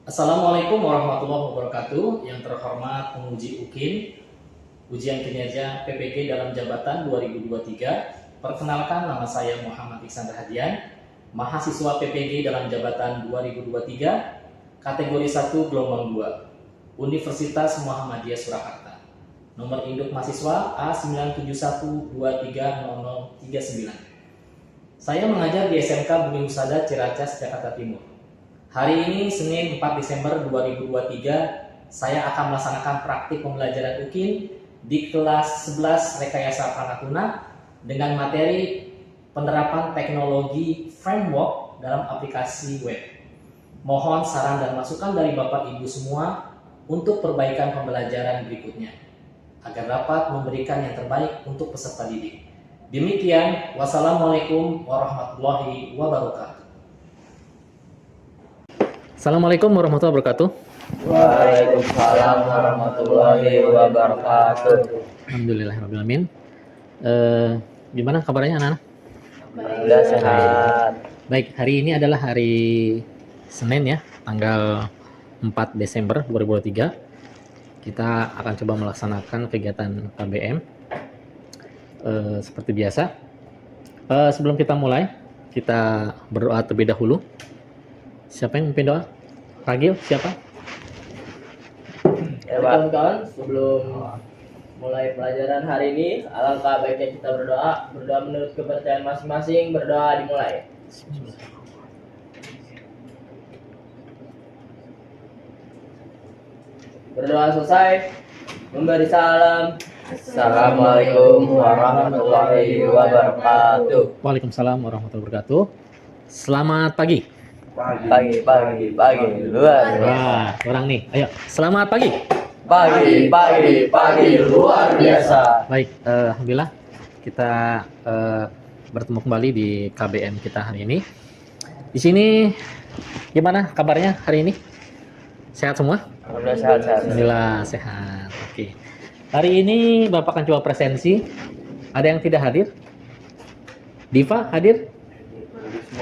Assalamualaikum warahmatullahi wabarakatuh. Yang terhormat penguji UKIN, ujian kinerja PPG dalam jabatan 2023. Perkenalkan, nama saya Muhammad Iksan Rahadian, mahasiswa PPG dalam jabatan 2023, kategori 1 gelombang 2, Universitas Muhammadiyah Surakarta. Nomor induk mahasiswa A971230039. Saya mengajar di SMK Bumi Husada Ciracas, Jakarta Timur. Hari ini Senin 4 Desember 2023, saya akan melaksanakan praktik pembelajaran UKIN di kelas 11 Rekayasa Perangkat Lunak dengan materi penerapan teknologi framework dalam aplikasi web. Mohon saran dan masukan dari Bapak Ibu semua untuk perbaikan pembelajaran berikutnya agar dapat memberikan yang terbaik untuk peserta didik. Demikian, wassalamualaikum warahmatullahi wabarakatuh. Assalamualaikum warahmatullahi wabarakatuh. Waalaikumsalam warahmatullahi wabarakatuh. Alhamdulillahirrahmanirrahim. Gimana kabarnya anak-anak? Alhamdulillah sehat. Baik, hari ini adalah hari Senin ya, tanggal 4 Desember 2023. Kita akan coba melaksanakan kegiatan KBM seperti biasa. Sebelum kita mulai, kita berdoa terlebih dahulu. Siapa yang memimpin doa? Ragil, siapa? Ya kawan-kawan, sebelum mulai pelajaran hari ini, alangkah baiknya kita berdoa menurut kepercayaan masing-masing. Berdoa dimulai. Berdoa selesai, memberi salam. Assalamualaikum warahmatullahi wabarakatuh. Waalaikumsalam warahmatullahi wabarakatuh. Selamat pagi. Pagi luar biasa. Wah, orang nih. Ayo, selamat pagi. Pagi luar biasa. Baik, alhamdulillah kita bertemu kembali di KBM kita hari ini. Di sini gimana kabarnya hari ini? Sehat semua? Alhamdulillah sehat. Alhamdulillah sehat. Oke. Hari ini Bapak akan coba presensi. Ada yang tidak hadir? Diva hadir?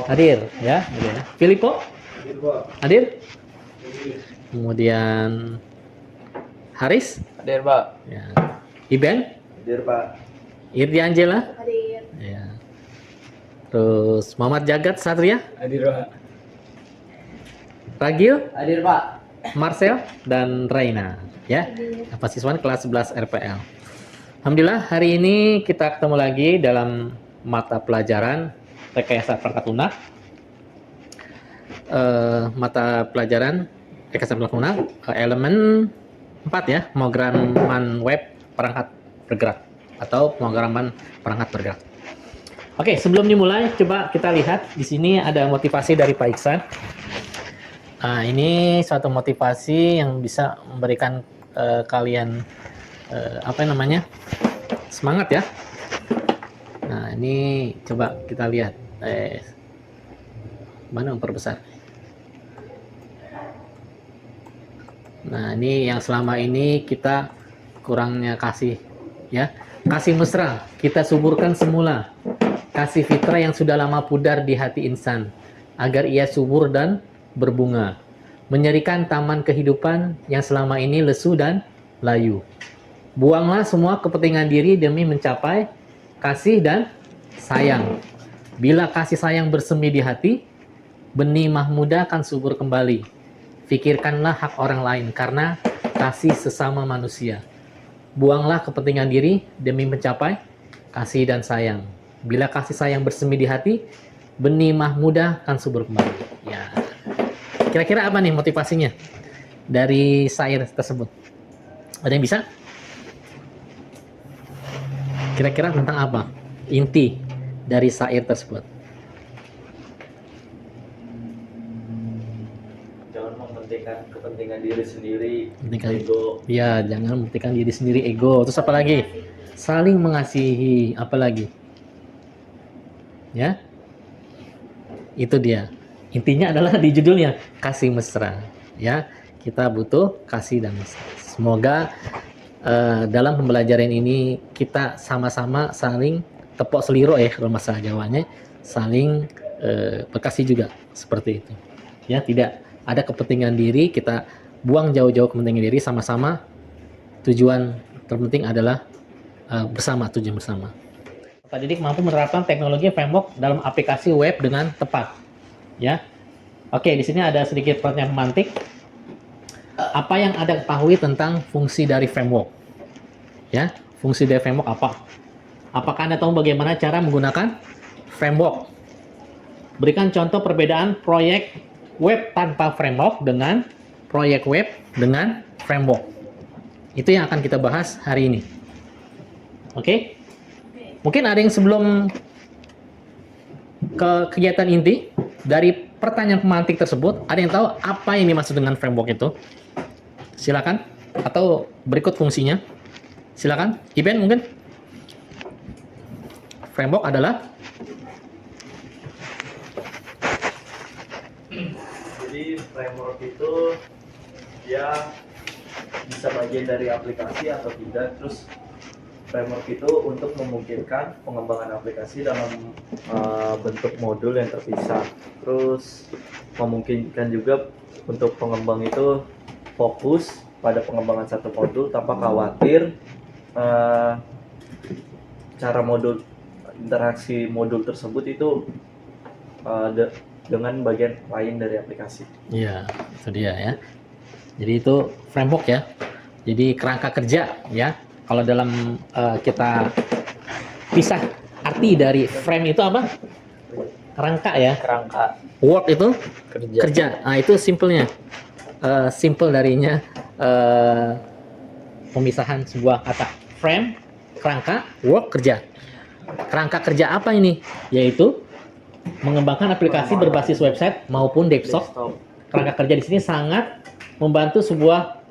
Hadir ya. Filippo? Hadir? Kemudian Haris? Hadir, Pak. Ya. Iben? Hadir, Pak. Irdi Angela? Hadir. Ya. Terus Muhammad Jagat Satria? Hadir, Pak. Ragil? Hadir, Pak. Marcel? Dan Raina ya. Apa siswan kelas 11 RPL. Alhamdulillah hari ini kita ketemu lagi dalam mata pelajaran Rekayasa Perangkat Lunak. Mata pelajaran Rekayasa Perangkat Lunak elemen 4 ya, pemrograman web perangkat bergerak atau pemrograman perangkat bergerak. Oke, sebelum dimulai coba kita lihat di sini ada motivasi dari Pak Iksan. Nah, ini suatu motivasi yang bisa memberikan kalian semangat ya. Nah, ini coba kita lihat. Mana memperbesar? Nah, ini yang selama ini kita kurangnya kasih ya. Kasih mesra kita suburkan semula. Kasih fitrah yang sudah lama pudar di hati insan agar ia subur dan berbunga. Menyerikan taman kehidupan yang selama ini lesu dan layu. Buanglah semua kepentingan diri demi mencapai kasih dan sayang. Bila kasih sayang bersemi di hati, benih mahmuda akan subur kembali. Fikirkanlah hak orang lain karena kasih sesama manusia. Buanglah kepentingan diri demi mencapai kasih dan sayang. Bila kasih sayang bersemi di hati, benih mahmuda akan subur kembali. Ya. Kira-kira apa nih motivasinya dari syair tersebut? Ada yang bisa? Kira-kira tentang apa? Inti dari syair tersebut. Jangan mementingkan kepentingan diri sendiri. Ego. Ya, jangan mementingkan diri sendiri, ego. Terus apa lagi? Saling mengasihi. Apa lagi? Ya, itu dia. Intinya adalah di judulnya kasih mesra. Ya, kita butuh kasih dan mesra. Semoga dalam pembelajaran ini kita sama-sama saling tepok seliro ya kalau masalah Jawanya, saling berkasih juga seperti itu. Ya, tidak ada kepentingan diri, kita buang jauh-jauh kepentingan diri, sama-sama tujuan terpenting adalah tujuan bersama. Pak Didik mampu menerapkan teknologi framework dalam aplikasi web dengan tepat. Ya. Oke, di sini ada sedikit pertanyaan pemantik. Apa yang Anda ketahui tentang fungsi dari framework? Ya, fungsi dari framework apa? Apakah Anda tahu bagaimana cara menggunakan framework? Berikan contoh perbedaan proyek web tanpa framework dengan proyek web dengan framework. Itu yang akan kita bahas hari ini. Oke? Mungkin ada yang sebelum ke kegiatan inti dari pertanyaan pemantik tersebut, ada yang tahu apa yang dimaksud dengan framework itu? Silakan. Atau berikut fungsinya. Silakan. Iben mungkin. Framework adalah jadi framework itu dia bisa bagian dari aplikasi atau tidak. Terus framework itu untuk memungkinkan pengembangan aplikasi dalam bentuk modul yang terpisah. Terus memungkinkan juga untuk pengembang itu fokus pada pengembangan satu modul tanpa khawatir cara modul interaksi modul tersebut itu dengan bagian lain dari aplikasi. Iya, itu dia ya. Jadi itu framework ya. Jadi kerangka kerja ya. Kalau dalam kita pisah arti dari frame itu apa? Kerangka ya. Kerangka. Work itu Kerja. kerja. Nah, itu simpelnya. Simple darinya pemisahan sebuah kata. Frame, kerangka, work, kerja. Kerangka kerja apa ini? Yaitu mengembangkan aplikasi berbasis website maupun desktop. Kerangka kerja di sini sangat membantu sebuah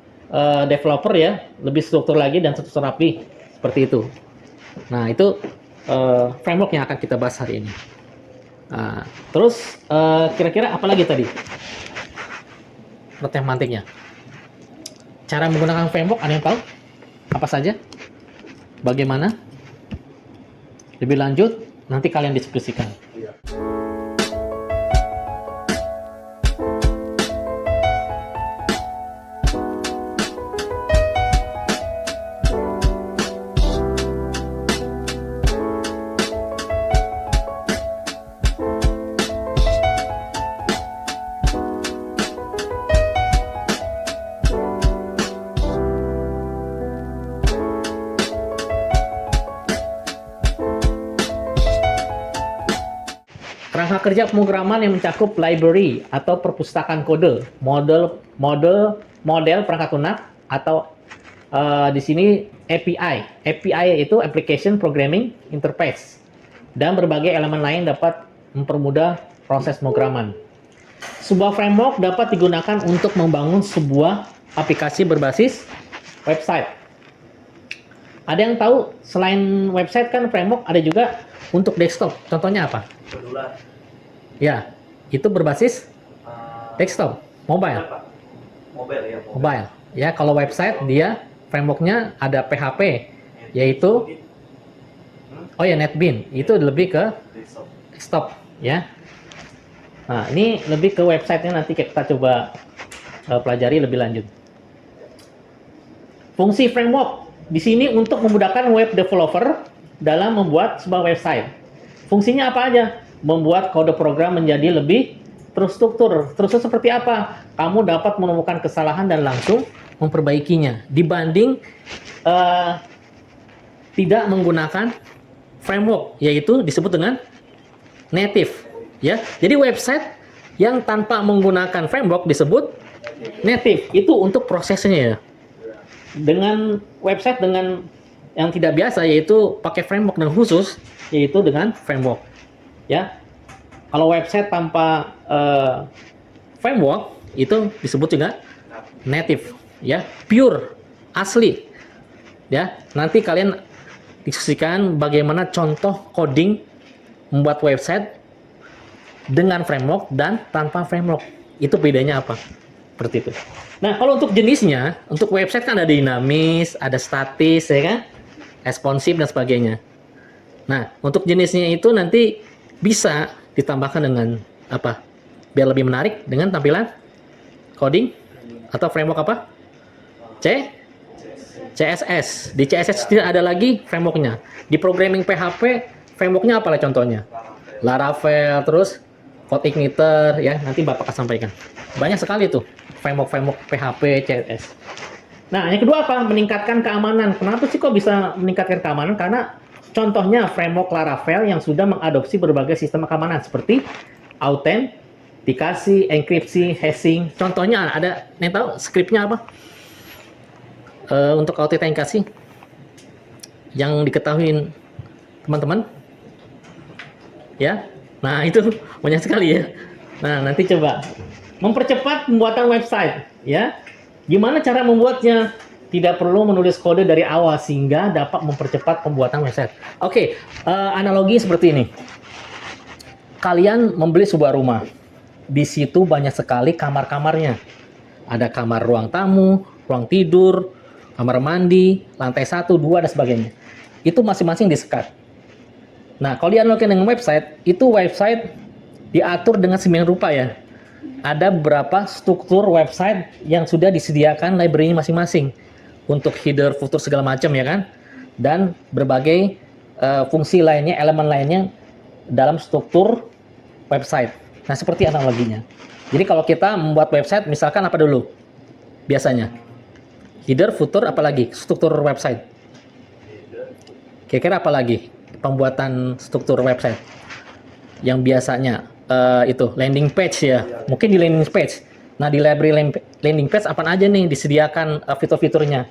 developer ya lebih struktur lagi dan struktur rapi seperti itu. Nah, itu framework yang akan kita bahas hari ini. Nah, terus kira-kira apa lagi tadi? Pertanyaan mantiknya. Cara menggunakan framework ada yang tahu? Apa saja? Bagaimana? Lebih lanjut nanti kalian diskusikan. Iya. Kerangka kerja pemrograman yang mencakup library atau perpustakaan kode, model perangkat lunak atau di sini API. API itu Application Programming Interface dan berbagai elemen lain dapat mempermudah proses pemrograman. Sebuah framework dapat digunakan untuk membangun sebuah aplikasi berbasis website. Ada yang tahu selain website kan framework ada juga untuk desktop. Contohnya apa? Modular. Ya, itu berbasis desktop, mobile. Apa? Mobile ya. Mobile. Ya, kalau website dia frameworknya ada PHP, yaitu oh ya NetBeans. Itu lebih ke desktop, ya. Nah, ini lebih ke websitenya nanti kita coba pelajari lebih lanjut. Fungsi framework di sini untuk memudahkan web developer dalam membuat sebuah website. Fungsinya apa aja? Membuat kode program menjadi lebih terstruktur. Terstruktur seperti apa? Kamu dapat menemukan kesalahan dan langsung memperbaikinya dibanding tidak menggunakan framework, yaitu disebut dengan native. Ya, jadi website yang tanpa menggunakan framework disebut native. Itu untuk prosesnya ya. Dengan website dengan yang tidak biasa yaitu pakai framework dan khusus yaitu dengan framework. Ya, kalau website tanpa framework itu disebut juga native, ya, pure, asli. Ya, nanti kalian diskusikan bagaimana contoh coding membuat website dengan framework dan tanpa framework. Itu bedanya apa? Seperti itu. Nah, kalau untuk jenisnya, untuk website kan ada dinamis, ada statis, ya kan, responsif dan sebagainya. Nah, untuk jenisnya itu nanti bisa ditambahkan dengan apa? Biar lebih menarik dengan tampilan coding atau framework apa? CSS. Di CSS tidak ada lagi frameworknya. Di programming PHP frameworknya apa lah contohnya? Laravel, terus CodeIgniter, ya nanti Bapak akan sampaikan. Banyak sekali tuh framework PHP, CSS. Nah, yang kedua apa? Meningkatkan keamanan. Kenapa sih kok bisa meningkatkan keamanan? Karena contohnya framework Laravel yang sudah mengadopsi berbagai sistem keamanan seperti autentikasi, enkripsi, hashing. Contohnya ada yang tahu skripnya apa? Untuk autentikasi yang diketahui teman-teman? Ya. Nah, itu banyak sekali ya. Nah, nanti coba mempercepat pembuatan website, ya. Gimana cara membuatnya? Tidak perlu menulis kode dari awal sehingga dapat mempercepat pembuatan website. Oke, analogi seperti ini. Kalian membeli sebuah rumah. Di situ banyak sekali kamar-kamarnya. Ada kamar ruang tamu, ruang tidur, kamar mandi, lantai 1, 2, dan sebagainya. Itu masing-masing disekat. Nah, kalau dianalogkan dengan website, itu website diatur dengan sembilan rupa ya. Ada beberapa struktur website yang sudah disediakan library-nya masing-masing untuk header, footer segala macam ya kan, dan berbagai fungsi lainnya, elemen lainnya dalam struktur website. Nah, seperti analoginya. Jadi kalau kita membuat website, misalkan apa dulu? Biasanya header, footer, apalagi struktur website. Kira-kira apa lagi pembuatan struktur website yang biasanya? Itu landing page ya, mungkin di landing page. Nah, di library landing page apa aja nih disediakan fitur-fiturnya.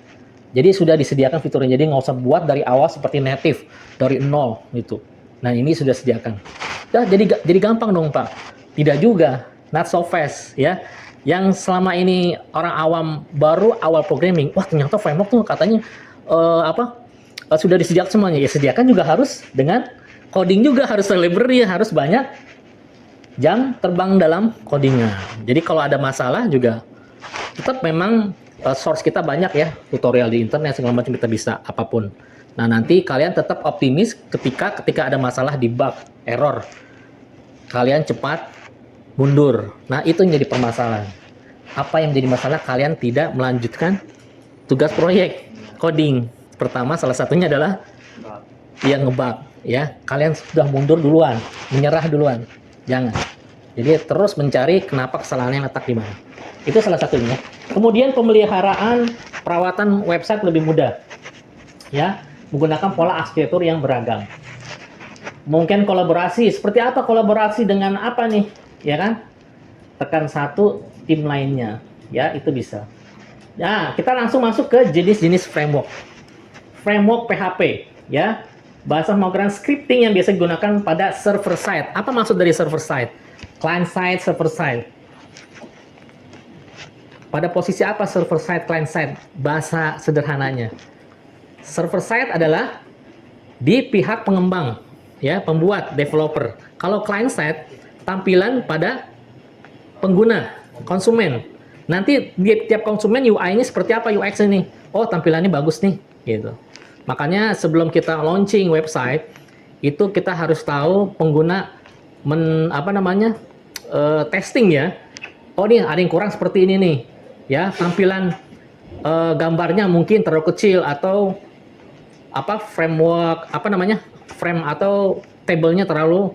Jadi sudah disediakan fiturnya, jadi nggak usah buat dari awal seperti native dari nol gitu. Nah, ini sudah disediakan. Dah, jadi gampang dong Pak. Tidak juga, not so fast ya. Yang selama ini orang awam baru awal programming, wah ternyata framework tuh katanya sudah disediakan semuanya. Ya sediakan juga harus dengan coding juga, harus library, harus banyak jam terbang dalam codingnya. Jadi kalau ada masalah juga tetap memang source kita banyak ya, tutorial di internet segala macam, kita bisa apapun. Nah, nanti kalian tetap optimis ketika ada masalah di bug, error. Kalian cepat mundur. Nah, itu yang jadi permasalahan. Apa yang jadi masalah? Kalian tidak melanjutkan tugas proyek coding. Pertama, salah satunya adalah yang ngebug ya. Kalian sudah mundur duluan, menyerah duluan. Jangan. Jadi terus mencari kenapa kesalahannya letak di mana. Itu salah satunya. Kemudian pemeliharaan perawatan website lebih mudah. Ya, menggunakan pola arsitektur yang beragam. Mungkin kolaborasi. Seperti apa kolaborasi dengan apa nih? Ya kan? Tekan satu tim lainnya. Ya, itu bisa. Nah, kita langsung masuk ke jenis-jenis framework. Framework PHP, ya. Bahasa pemrograman scripting yang biasa digunakan pada server side. Apa maksud dari server side? Client side, server side. Pada posisi apa server side, client side? Bahasa sederhananya. Server side adalah di pihak pengembang, ya, pembuat, developer. Kalau client side, tampilan pada pengguna, konsumen. Nanti di tiap konsumen UI-nya seperti apa UX ini? Oh, tampilannya bagus nih, gitu. Makanya sebelum kita launching website, itu kita harus tahu pengguna testing ya. Oh nih ada yang kurang seperti ini nih. Ya, tampilan gambarnya mungkin terlalu kecil atau frame atau tabelnya terlalu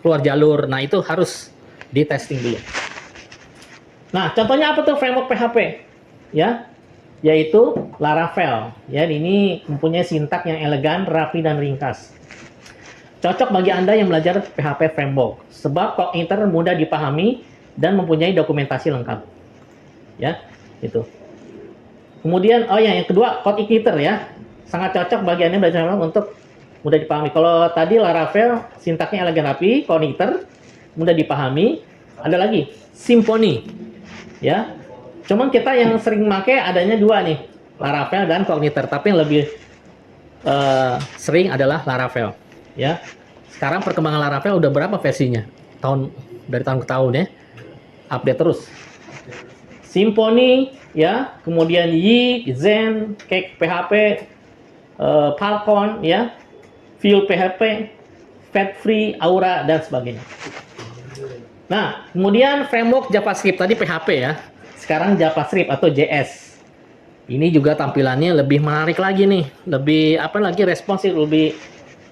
keluar jalur. Nah, itu harus di testing dulu. Nah, contohnya apa tuh framework PHP? Ya, yaitu Laravel. Ya, ini mempunyai sintak yang elegan, rapi, dan ringkas. Cocok bagi Anda yang belajar PHP framework, sebab CodeIgniter mudah dipahami dan mempunyai dokumentasi lengkap. Ya, itu. Kemudian, yang kedua, CodeIgniter ya. Sangat cocok bagi Anda yang belajar untuk mudah dipahami. Kalau tadi Laravel, sintaknya elegan, rapi, CodeIgniter mudah dipahami. Ada lagi, Symfony. Ya. Cuman kita yang sering pakai adanya dua nih, Laravel dan CodeIgniter. Tapi yang lebih sering adalah Laravel. Ya, sekarang perkembangan Laravel udah berapa versinya? Dari tahun ke tahun ya, update terus. Symfony, ya, kemudian Yi, Zen, Cake PHP, Falcon, ya, Vue PHP, Fat Free, Aura, dan sebagainya. Nah, kemudian framework JavaScript tadi PHP ya. Sekarang JavaScript atau JS. Ini juga tampilannya lebih menarik lagi nih. Lebih apa lagi responsif, lebih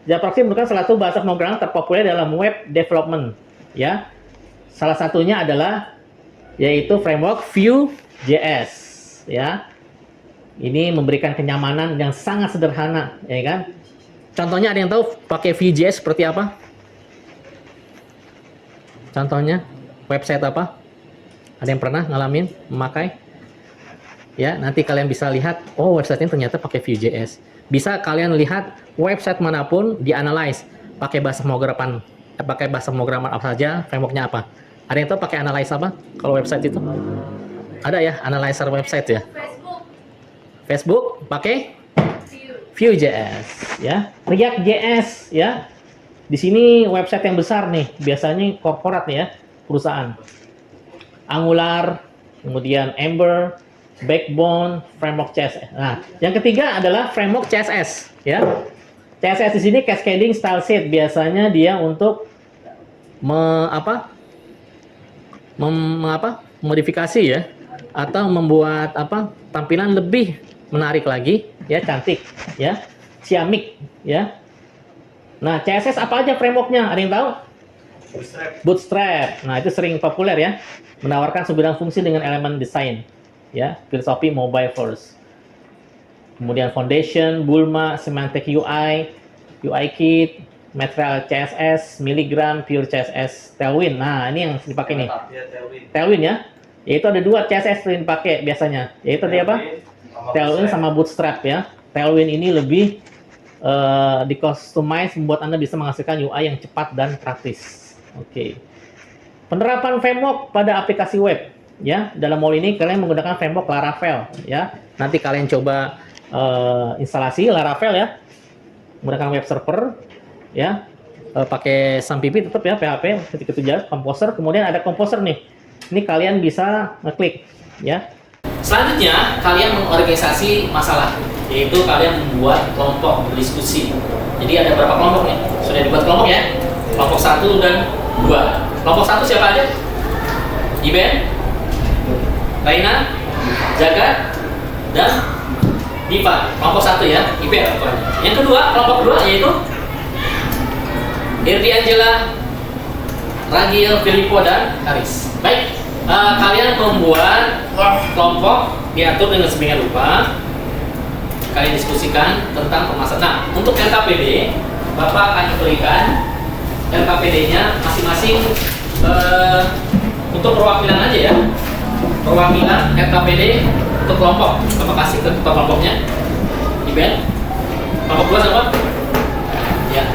JavaScript merupakan salah satu bahasa pemrograman terpopuler dalam web development, ya. Salah satunya adalah yaitu framework Vue.js, ya. Ini memberikan kenyamanan yang sangat sederhana, ya kan? Contohnya ada yang tahu pakai Vue.js seperti apa? Contohnya website apa? Ada yang pernah ngalamin memakai? Ya, nanti kalian bisa lihat, oh website ini ternyata pakai Vue.js. Bisa kalian lihat website manapun dianalyze pakai bahasa pemrograman, pakai bahasa pemrograman apa saja, frameworknya apa. Ada yang tahu pakai analyze apa? Kalau website itu ada ya, analyzer website ya. Facebook pakai Vue.js, ya. React.js, ya. Di sini website yang besar nih, biasanya korporat nih ya, perusahaan. Angular, kemudian Ember, Backbone, framework CSS. Nah, yang ketiga adalah framework CSS, ya. CSS di sini cascading style sheet, biasanya dia untuk modifikasi ya, atau membuat tampilan lebih menarik lagi, ya, cantik, ya, ciamik, ya. Nah, CSS apa aja frameworknya? Ada yang tahu? Bootstrap. Nah, itu sering populer ya, menawarkan 9 fungsi dengan elemen desain. Ya, filosofi mobile first. Kemudian Foundation, Bulma, Semantic UI, UI Kit, Material CSS, Milligram, Pure CSS, Tailwind. Nah, ini yang dipakai nih. Tailwind ya. Yaitu ada 2 CSS yang dipakai biasanya. Yaitu dia apa? Tailwind sama Bootstrap ya. Tailwind ini lebih di-customize membuat Anda bisa menghasilkan UI yang cepat dan praktis. Oke. Penerapan framework pada aplikasi web. Ya, dalam modul ini kalian menggunakan framework Laravel ya. Nanti kalian coba instalasi Laravel ya. Menggunakan web server ya. Pakai SAMPP tetap ya, PHP ketika itu jalan Composer, kemudian ada Composer nih. Ini kalian bisa ngeklik ya. Selanjutnya kalian mengorganisasi masalah, yaitu kalian membuat kelompok berdiskusi. Jadi ada berapa kelompok nih? Sudah dibuat kelompok ya? Kelompok 1 dan 2. Kelompok 1 siapa aja? Iben, Raina, Jagat, dan Diva. Kelompok 1 ya, IP. Yang kedua, kelompok 2 yaitu Irdi Angela, Ragil, Filippo, dan Aris. Baik, kalian membuat kelompok, diatur dengan sedemikian rupa. Kalian diskusikan tentang permasalahan. Nah, untuk LKPD, Bapak akan berikan LKPD-nya masing-masing untuk perwakilan aja ya. Perwakilan LKPD untuk kelompok. Bapak kasih ke ketua kelompoknya. Iben. Kelompok 2 siapa? Ya.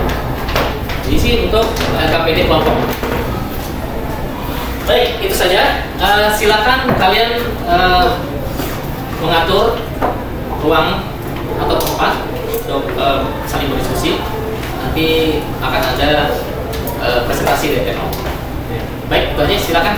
Diisi untuk LKPD kelompok. Baik, itu saja. Silakan kalian mengatur ruang atau tempat untuk saling berdiskusi. Nanti akan ada presentasi dari teknologi. Baik, itu aja. Silakan.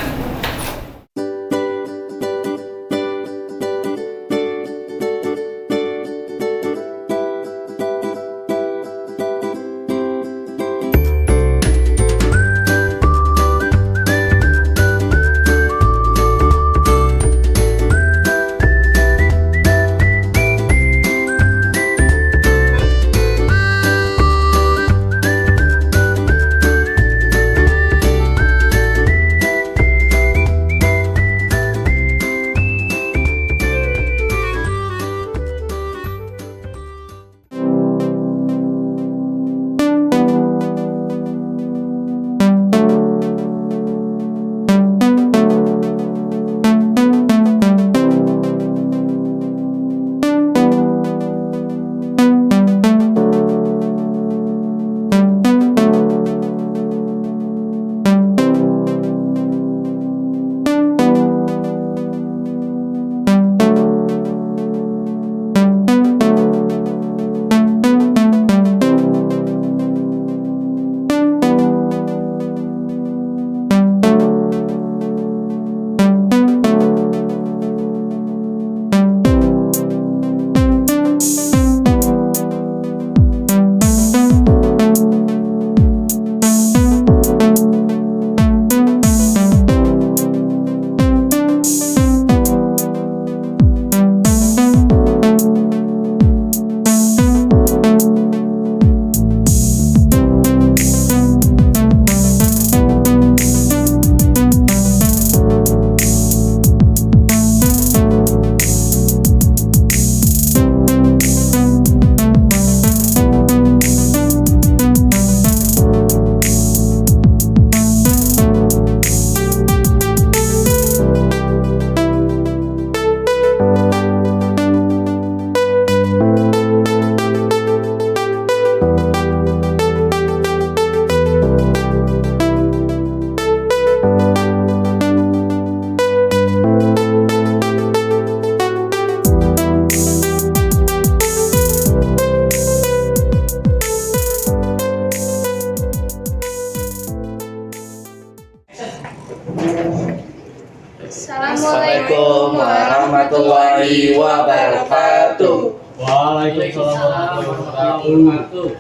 Assalamualaikum warahmatullahi wabarakatuh. Waalaikumsalam warahmatullahi wabarakatuh.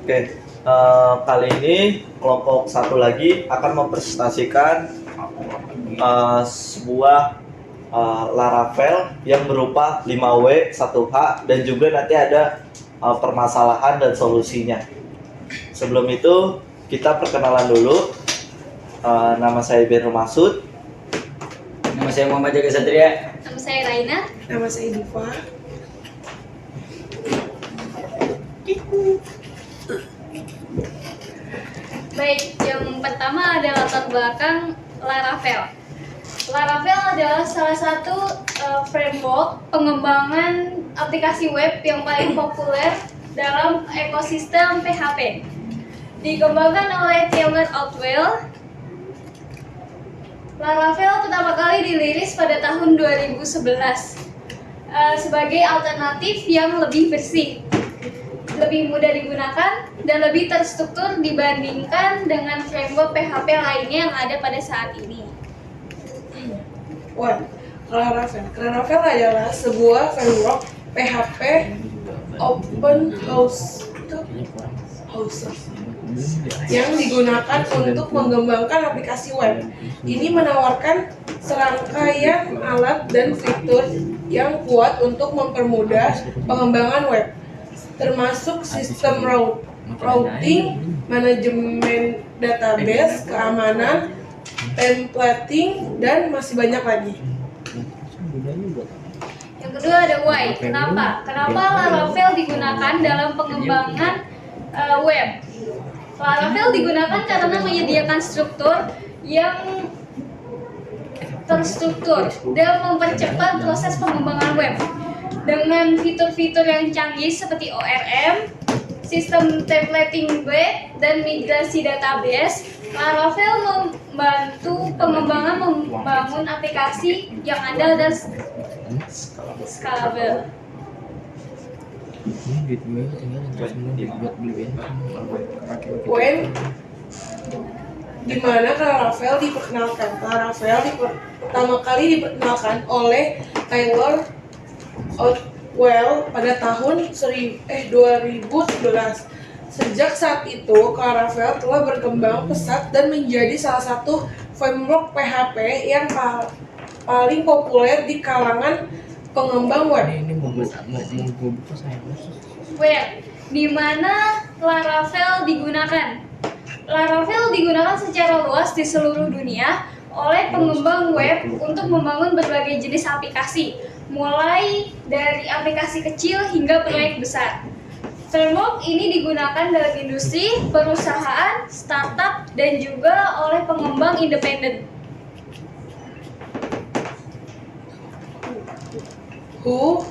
Oke, kali ini kelompok satu lagi akan mempresentasikan sebuah Laravel yang berupa 5W, 1H, dan juga nanti ada permasalahan dan solusinya. Sebelum itu, kita perkenalan dulu. Nama saya Ibnu Masud. Nama saya Muhammad Jaga Satria. Nama saya Raina. Nama saya Diva. Baik, yang pertama adalah latar belakang Laravel. Laravel adalah salah satu framework pengembangan aplikasi web yang paling populer dalam ekosistem PHP. Dikembangkan oleh Taylor Outwell. Laravel pertama kali dirilis pada tahun 2011 sebagai alternatif yang lebih bersih, lebih mudah digunakan, dan lebih terstruktur dibandingkan dengan framework PHP lainnya yang ada pada saat ini. Laravel adalah sebuah framework PHP open source yang digunakan untuk mengembangkan aplikasi web. Ini menawarkan serangkaian alat dan fitur yang kuat untuk mempermudah pengembangan web, termasuk sistem routing, manajemen database, keamanan, templating, dan masih banyak lagi. Yang kedua ada why. Kenapa? Kenapa Laravel digunakan dalam pengembangan web? Laravel digunakan karena menyediakan struktur yang terstruktur dan mempercepat proses pengembangan web. Dengan fitur-fitur yang canggih seperti ORM, sistem templating web, dan migrasi database, Laravel membantu pengembangan membangun aplikasi yang andal dan scalable. Di mana Laravel diperkenalkan? Pertama kali diperkenalkan oleh Taylor Outwell pada tahun 2011. Sejak saat itu, Laravel telah berkembang pesat dan menjadi salah satu framework PHP yang paling populer di kalangan pengembang web. Web, di mana Laravel digunakan? Laravel digunakan secara luas di seluruh dunia oleh pengembang web untuk membangun berbagai jenis aplikasi, mulai dari aplikasi kecil hingga proyek besar. Framework ini digunakan dalam industri, perusahaan, startup, dan juga oleh pengembang independen. Who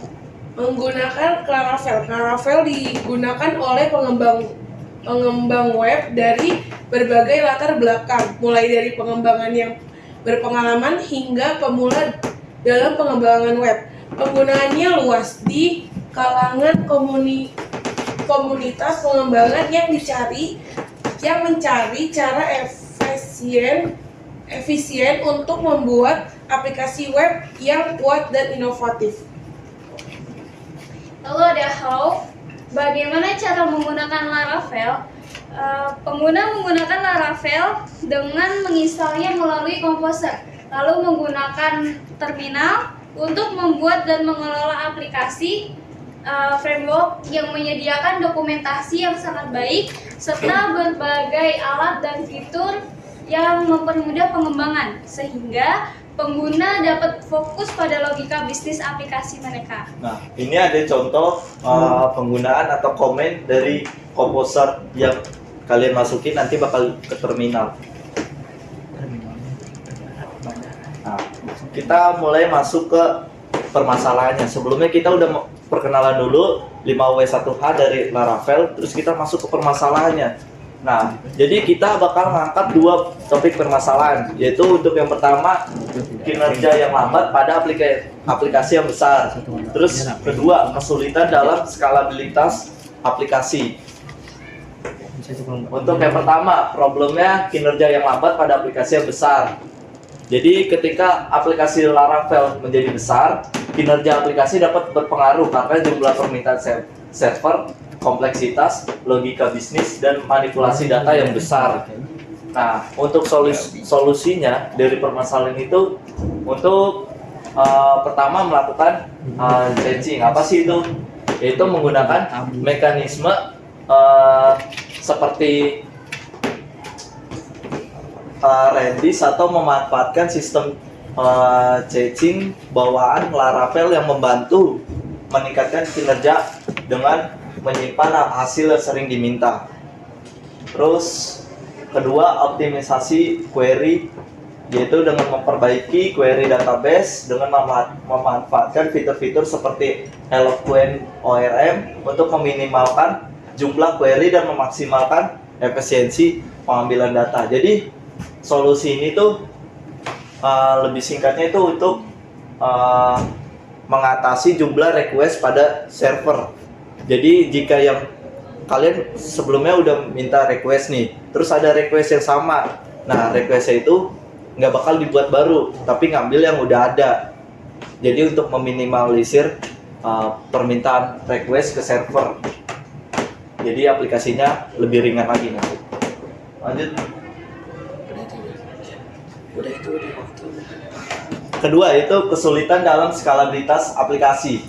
menggunakan Laravel. Laravel digunakan oleh pengembang web dari berbagai latar belakang, mulai dari pengembangan yang berpengalaman hingga pemula dalam pengembangan web. Penggunaannya luas di kalangan komunitas pengembangan yang mencari cara efisien untuk membuat aplikasi web yang kuat dan inovatif. Lalu ada how. Bagaimana cara menggunakan Laravel? Pengguna menggunakan Laravel dengan menginstalnya melalui Composer, lalu menggunakan terminal untuk membuat dan mengelola aplikasi. Framework yang menyediakan dokumentasi yang sangat baik serta berbagai alat dan fitur yang mempermudah pengembangan sehingga pengguna dapat fokus pada logika bisnis aplikasi mereka. Nah, ini ada contoh penggunaan atau komen dari Composer yang kalian masukin nanti bakal ke terminal. Nah, kita mulai masuk ke permasalahannya. Sebelumnya kita udah perkenalan dulu 5W1H dari Laravel, terus kita masuk ke permasalahannya. Nah, jadi kita bakal ngangkat dua topik permasalahan, yaitu untuk yang pertama kinerja yang lambat pada aplikasi yang besar. Terus kedua, kesulitan dalam skalabilitas aplikasi. Untuk yang pertama, problemnya kinerja yang lambat pada aplikasi yang besar. Jadi ketika aplikasi Laravel menjadi besar, kinerja aplikasi dapat berpengaruh karena jumlah permintaan server, kompleksitas, logika bisnis, dan manipulasi data yang besar. Nah, untuk solusinya dari permasalahan itu, untuk pertama melakukan dredging. Apa sih itu? Yaitu menggunakan mekanisme seperti Redis atau memanfaatkan sistem caching bawaan Laravel yang membantu meningkatkan kinerja dengan menyimpan hasil yang sering diminta. Terus kedua, optimisasi query, yaitu dengan memperbaiki query database dengan memanfaatkan fitur-fitur seperti Eloquent ORM untuk meminimalkan jumlah query dan memaksimalkan efisiensi pengambilan data. Jadi solusi ini tuh lebih singkatnya itu untuk mengatasi jumlah request pada server. Jadi jika yang kalian sebelumnya udah minta request nih, terus ada request yang sama, nah requestnya itu nggak bakal dibuat baru, tapi ngambil yang udah ada. Jadi untuk meminimalisir permintaan request ke server, jadi aplikasinya lebih ringan lagi nanti. Lanjut. Kedua itu kesulitan dalam skalabilitas aplikasi.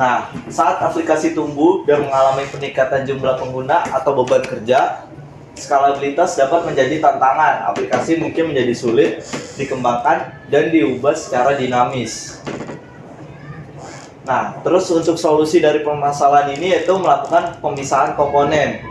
Nah, saat aplikasi tumbuh dan mengalami peningkatan jumlah pengguna atau beban kerja, skalabilitas dapat menjadi tantangan. Aplikasi mungkin menjadi sulit dikembangkan dan diubah secara dinamis. Nah, terus untuk solusi dari permasalahan ini yaitu melakukan pemisahan komponen.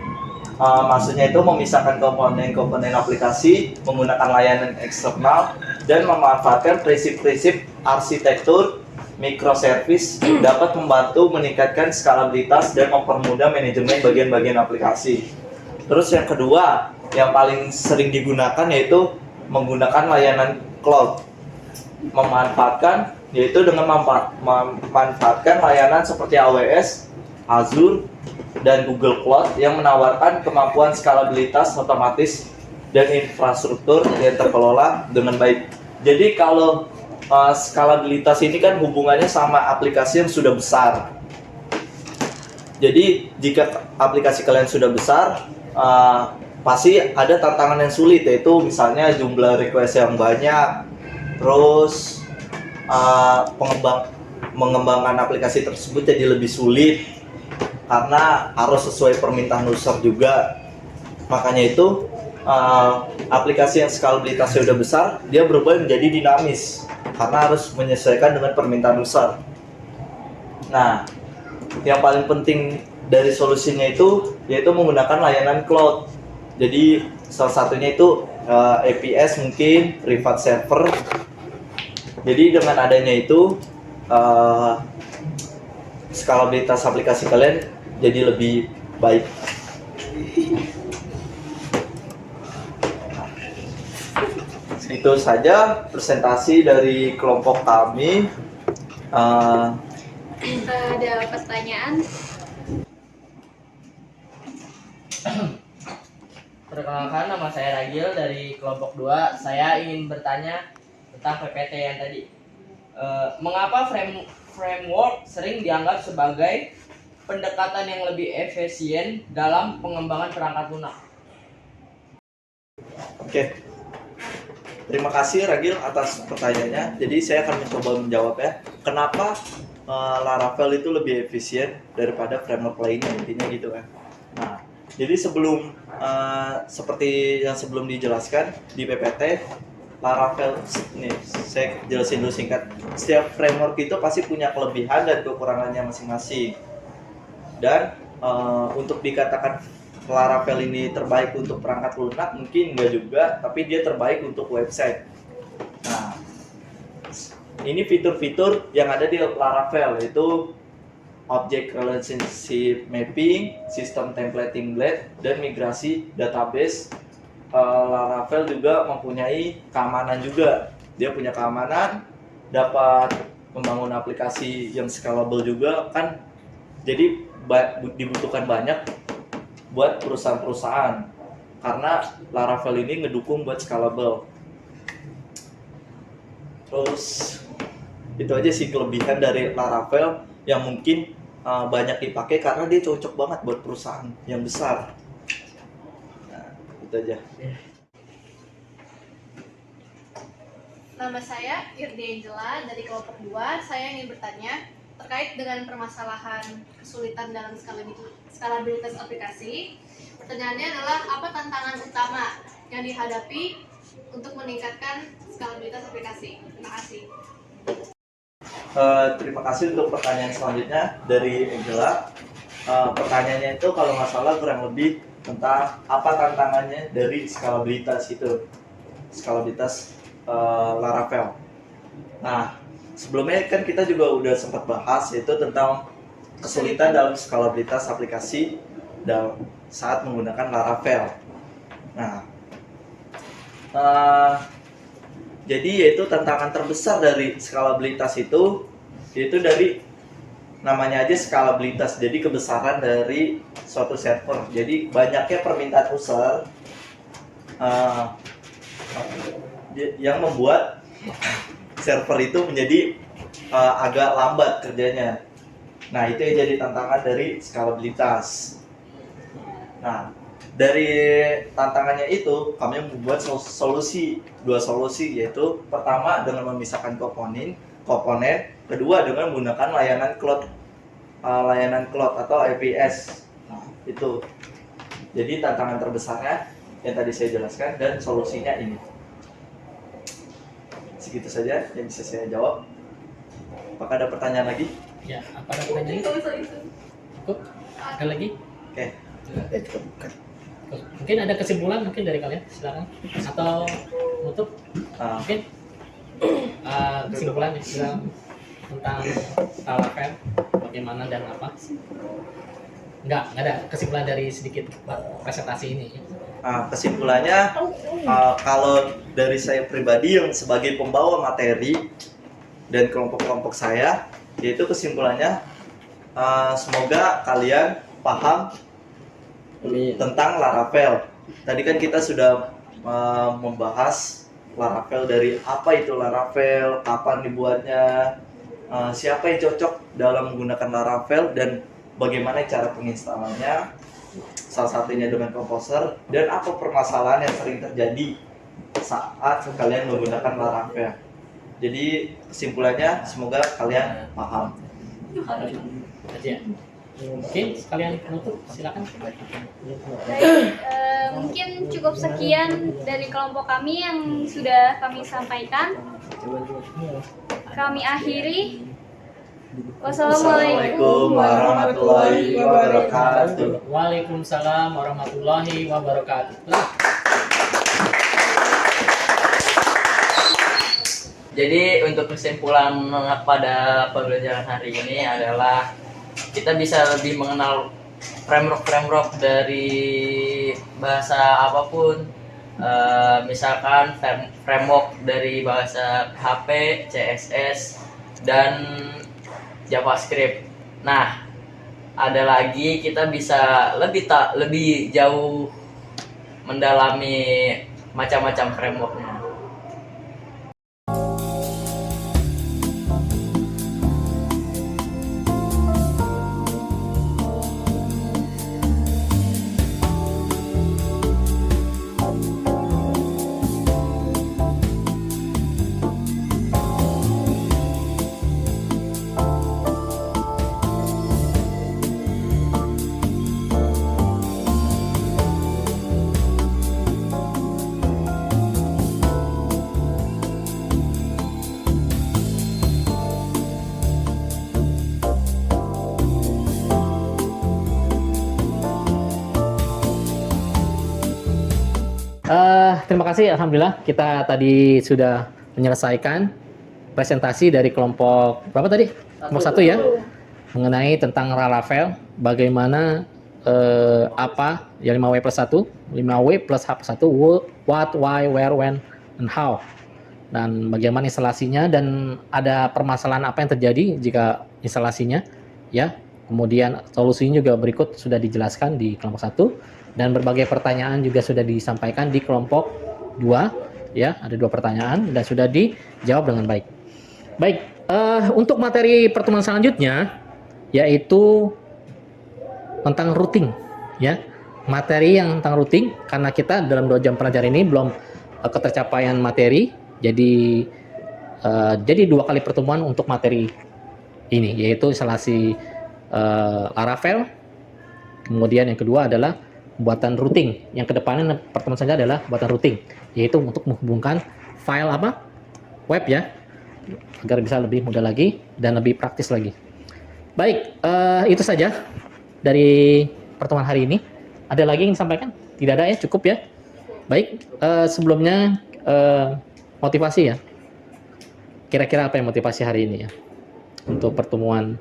Maksudnya itu memisahkan komponen-komponen aplikasi menggunakan layanan eksternal dan memanfaatkan prinsip-prinsip arsitektur microservice dapat membantu meningkatkan skalabilitas dan mempermudah manajemen bagian-bagian aplikasi. Terus yang kedua, yang paling sering digunakan yaitu menggunakan layanan cloud. Memanfaatkan yaitu dengan memanfaatkan layanan seperti AWS, Azure, dan Google Cloud yang menawarkan kemampuan skalabilitas otomatis dan infrastruktur yang terkelola dengan baik. Jadi kalau skalabilitas ini kan hubungannya sama aplikasi yang sudah besar. Jadi jika aplikasi kalian sudah besar, pasti ada tantangan yang sulit, yaitu misalnya jumlah request yang banyak, terus mengembangkan aplikasi tersebut jadi lebih sulit karena harus sesuai permintaan user juga. Makanya itu aplikasi yang skalabilitasnya udah besar, dia berubah menjadi dinamis karena harus menyesuaikan dengan permintaan user. Nah, yang paling penting dari solusinya itu yaitu menggunakan layanan cloud. Jadi salah satunya itu APS mungkin private server. Jadi dengan adanya itu skalabilitas aplikasi kalian jadi lebih baik. Itu saja presentasi dari kelompok kami. Ada pertanyaan? Perkenalkan, nama saya Ragil dari kelompok 2. Saya ingin bertanya tentang PPT yang tadi. Mengapa framework sering dianggap sebagai pendekatan yang lebih efisien dalam pengembangan perangkat lunak? Oke. Terima kasih Ragil atas pertanyaannya. Jadi saya akan mencoba menjawab ya. Kenapa Laravel itu lebih efisien daripada framework lainnya, intinya gitu kan. Nah, jadi sebelum seperti yang sebelum dijelaskan di PPT, Laravel nih saya jelasin dulu singkat. Setiap framework itu pasti punya kelebihan dan kekurangannya masing-masing. Dan untuk dikatakan Laravel ini terbaik untuk perangkat lunak mungkin enggak juga, tapi dia terbaik untuk website. Nah, ini fitur-fitur yang ada di Laravel, yaitu Object Relationship Mapping, Sistem Templating Blade, dan migrasi database. Laravel juga mempunyai keamanan juga. Dia punya keamanan, dapat membangun aplikasi yang scalable juga kan. Jadi dibutuhkan banyak buat perusahaan-perusahaan karena Laravel ini ngedukung buat scalable. Terus itu aja sih kelebihan dari Laravel yang mungkin banyak dipakai karena dia cocok banget buat perusahaan yang besar. Nah, itu aja. Nama saya Irdi Angela dari kelompok 2. Saya ingin bertanya terkait dengan permasalahan kesulitan dalam skalabilitas aplikasi. Pertanyaannya adalah apa tantangan utama yang dihadapi untuk meningkatkan skalabilitas aplikasi? Terima kasih. Terima kasih untuk pertanyaan selanjutnya dari Angela. Pertanyaannya itu kalau nggak salah kurang lebih tentang apa tantangannya dari skalabilitas itu, skalabilitas Laravel. Nah, sebelumnya kan kita juga udah sempat bahas yaitu tentang kesulitan dalam skalabilitas aplikasi dalam saat menggunakan Laravel. Nah, jadi yaitu tantangan terbesar dari skalabilitas itu yaitu dari namanya aja skalabilitas, jadi kebesaran dari suatu server. Jadi banyaknya permintaan user yang membuat server itu menjadi agak lambat kerjanya. Nah, itu yang jadi tantangan dari skalabilitas. Nah, dari tantangannya itu kami membuat dua solusi, yaitu pertama dengan memisahkan komponen, kedua dengan menggunakan layanan cloud atau APS. Nah, itu jadi tantangan terbesarnya yang tadi saya jelaskan dan solusinya ini. Segitu saja yang bisa saya jawab. Apakah ada pertanyaan lagi? Ya, apa ada pertanyaan? Cukup? Ada lagi? Oke. Mungkin ada kesimpulan mungkin dari kalian, silakan. Atau nutup? Mungkin kesimpulan tentang Laravel bagaimana dan apa? Enggak ada kesimpulan dari sedikit presentasi ini. Kesimpulannya, kalau dari saya pribadi yang sebagai pembawa materi dan kelompok-kelompok saya, yaitu kesimpulannya semoga kalian paham tentang Laravel. Tadi kan kita sudah membahas Laravel, dari apa itu Laravel, kapan dibuatnya, siapa yang cocok dalam menggunakan Laravel, dan bagaimana cara penginstalannya, salah satunya dengan Composer, dan apa permasalahan yang sering terjadi saat kalian menggunakan Laravel. Jadi kesimpulannya semoga kalian paham. Aja. Mungkin sekalian penutup, silakan. Baik, mungkin cukup sekian dari kelompok kami yang sudah kami sampaikan. Kami akhiri. Wassalamualaikum warahmatullahi wabarakatuh. Waalaikumsalam warahmatullahi wabarakatuh. Jadi untuk kesimpulan pada pembelajaran hari ini adalah kita bisa lebih mengenal framework dari bahasa apapun, misalkan framework dari bahasa PHP, CSS, dan JavaScript. Nah, ada lagi kita bisa lebih jauh mendalami macam-macam frameworknya. Terima kasih, alhamdulillah kita tadi sudah menyelesaikan presentasi dari kelompok berapa tadi? Kelompok 1 ya, mengenai tentang Laravel, bagaimana apa ya 5W plus 1, 5W plus H plus 1, what, why, where, when, and how, dan bagaimana instalasinya, dan ada permasalahan apa yang terjadi jika instalasinya ya. Kemudian solusinya juga berikut sudah dijelaskan di kelompok 1, dan berbagai pertanyaan juga sudah disampaikan di kelompok 2. ya. Ada 2 pertanyaan dan sudah dijawab dengan baik. Baik, untuk materi pertemuan selanjutnya yaitu tentang routing, ya. Materi yang tentang routing, karena kita dalam 2 jam pelajaran ini belum ketercapaian materi, jadi 2 kali pertemuan untuk materi ini, yaitu instalasi Laravel. Kemudian yang kedua adalah buatan routing. Yang kedepannya pertemuan saja adalah buatan routing, yaitu untuk menghubungkan file web, ya, agar bisa lebih mudah lagi dan lebih praktis lagi. Baik, itu saja dari pertemuan hari ini. Ada lagi yang disampaikan? Tidak ada, ya, cukup, ya. Baik, sebelumnya motivasi, ya. Kira-kira apa yang motivasi hari ini, ya, untuk pertemuan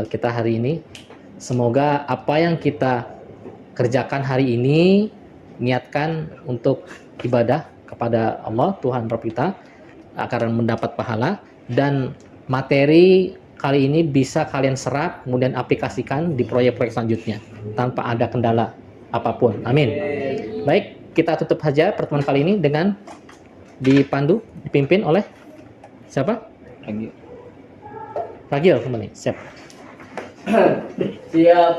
kita hari ini? Semoga apa yang kita kerjakan hari ini niatkan untuk ibadah kepada Allah, Tuhan Bapa kita, akan mendapat pahala, dan materi kali ini bisa kalian serap kemudian aplikasikan di proyek-proyek selanjutnya tanpa ada kendala apapun. Amin. Baik, kita tutup saja pertemuan kali ini dengan dipimpin oleh siapa? Ragil kembali. Siap. Siap.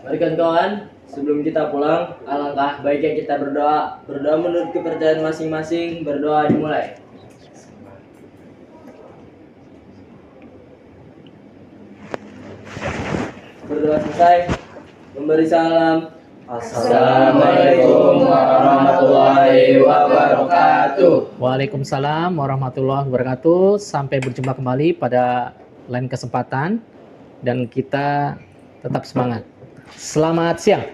Mari kawan, sebelum kita pulang, alangkah baiknya kita berdoa. Berdoa menurut kepercayaan masing-masing. Berdoa dimulai. Berdoa selesai, memberi salam. Assalamualaikum warahmatullahi wabarakatuh. Waalaikumsalam warahmatullahi wabarakatuh. Sampai berjumpa kembali pada lain kesempatan, dan kita tetap semangat. Selamat siang.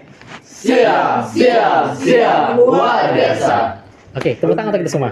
Siap, siap, siap. Luar biasa. Oke, tepuk tangan untuk kita semua.